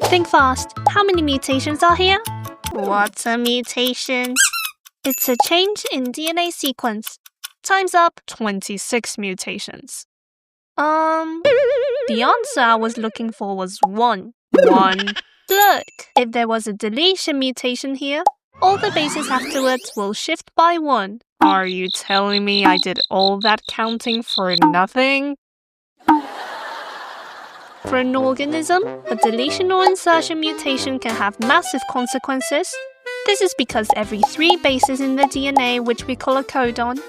Think fast. How many mutations are here? What's a mutation? It's a change in DNA sequence. Time's up. 26 mutations. The answer I was looking for was 1. 1. Look, if there was a deletion mutation here, all the bases afterwards will shift by 1. Are you telling me I did all that counting for nothing? For an organism, a deletion or insertion mutation can have massive consequences. This is because every 3 bases in the DNA, which we call a codon,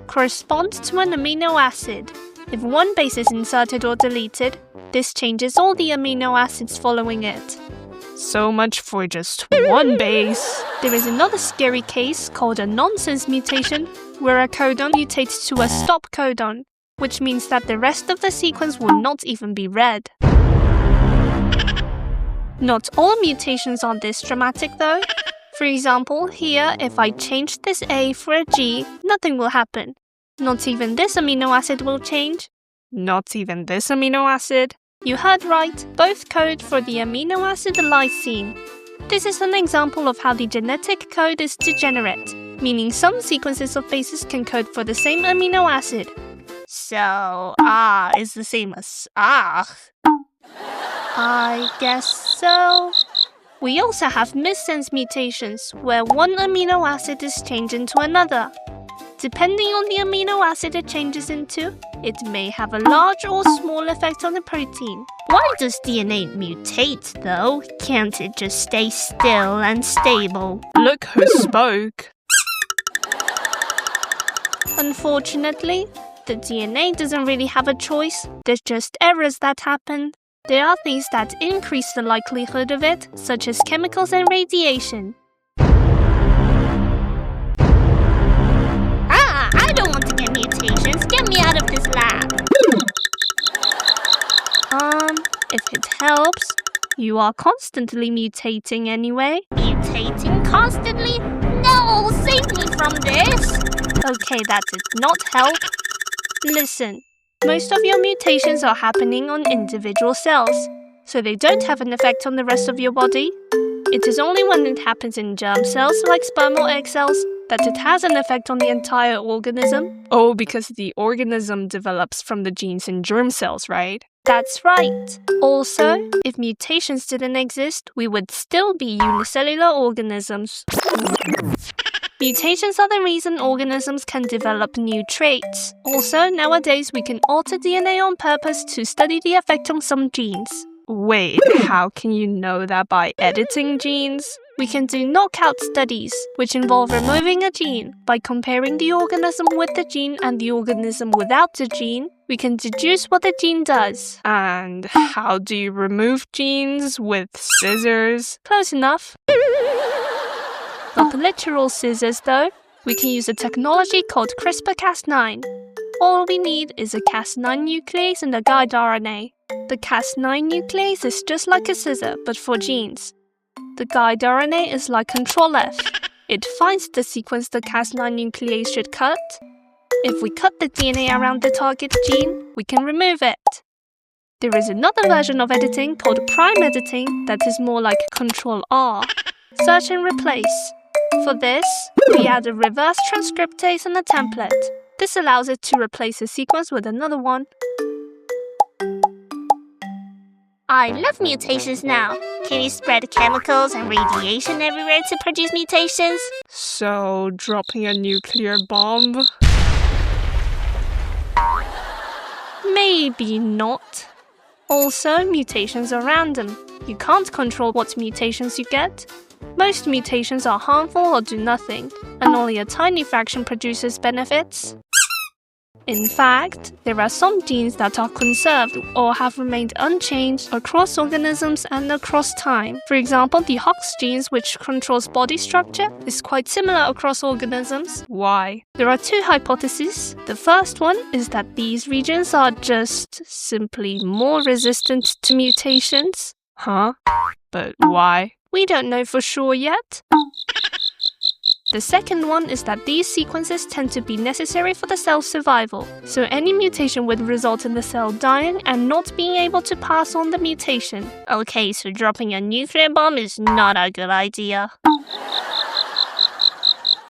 correspond to an amino acid. If one base is inserted or deleted, this changes all the amino acids following it. So much for just one base. There is another scary case called a nonsense mutation, where a codon mutates to a stop codon, which means that the rest of the sequence will not even be read. Not all mutations are this dramatic though. For example, here, if I change this A for a G, nothing will happen. Not even this amino acid will change. Not even this amino acid? You heard right, both code for the amino acid lysine. This is an example of how the genetic code is degenerate, meaning some sequences of bases can code for the same amino acid. So, is the same as I guess so. We also have missense mutations, where one amino acid is changed into another. Depending on the amino acid it changes into, it may have a large or small effect on the protein. Why does DNA mutate, though? Can't it just stay still and stable? Look who spoke. Unfortunately, the DNA doesn't really have a choice. There's just errors that happen. There are things that increase the likelihood of it, such as chemicals and radiation. I don't want to get mutations. Get me out of this lab. If it helps, you are constantly mutating anyway. Mutating constantly? No, save me from this. Okay, that did not help. Listen, most of your mutations are happening on individual cells, so they don't have an effect on the rest of your body. It is only when it happens in germ cells, like sperm or egg cells, that it has an effect on the entire organism. Oh, because the organism develops from the genes in germ cells, right? That's right. Also, if mutations didn't exist, we would still be unicellular organisms. Mutations are the reason organisms can develop new traits. Also, nowadays we can alter DNA on purpose to study the effect on some genes. Wait, how can you know that by editing genes? We can do knockout studies, which involve removing a gene. By comparing the organism with the gene and the organism without the gene, we can deduce what the gene does. And how do you remove genes? With scissors? Close enough. Not literal scissors though. We can use a technology called CRISPR-Cas9. All we need is a Cas9 nuclease and a guide RNA. The Cas9 nuclease is just like a scissor, but for genes. The guide RNA is like Ctrl-F. It finds the sequence the Cas9 nuclease should cut. If we cut the DNA around the target gene, we can remove it. There is another version of editing called prime editing that is more like Ctrl-R. Search and replace. For this, we add a reverse transcriptase and a template. This allows it to replace a sequence with another one. I love mutations now. Can you spread chemicals and radiation everywhere to produce mutations? So, dropping a nuclear bomb? Maybe not. Also, mutations are random. You can't control what mutations you get. Most mutations are harmful or do nothing, and only a tiny fraction produces benefits. In fact, there are some genes that are conserved or have remained unchanged across organisms and across time. For example, the Hox gene, which controls body structure, is quite similar across organisms. Why? There are 2 hypotheses. The first one is that these regions are just simply more resistant to mutations. Huh? But why? We don't know for sure yet. The second one is that these sequences tend to be necessary for the cell's survival, so any mutation would result in the cell dying and not being able to pass on the mutation. Okay, so dropping a nuclear bomb is not a good idea.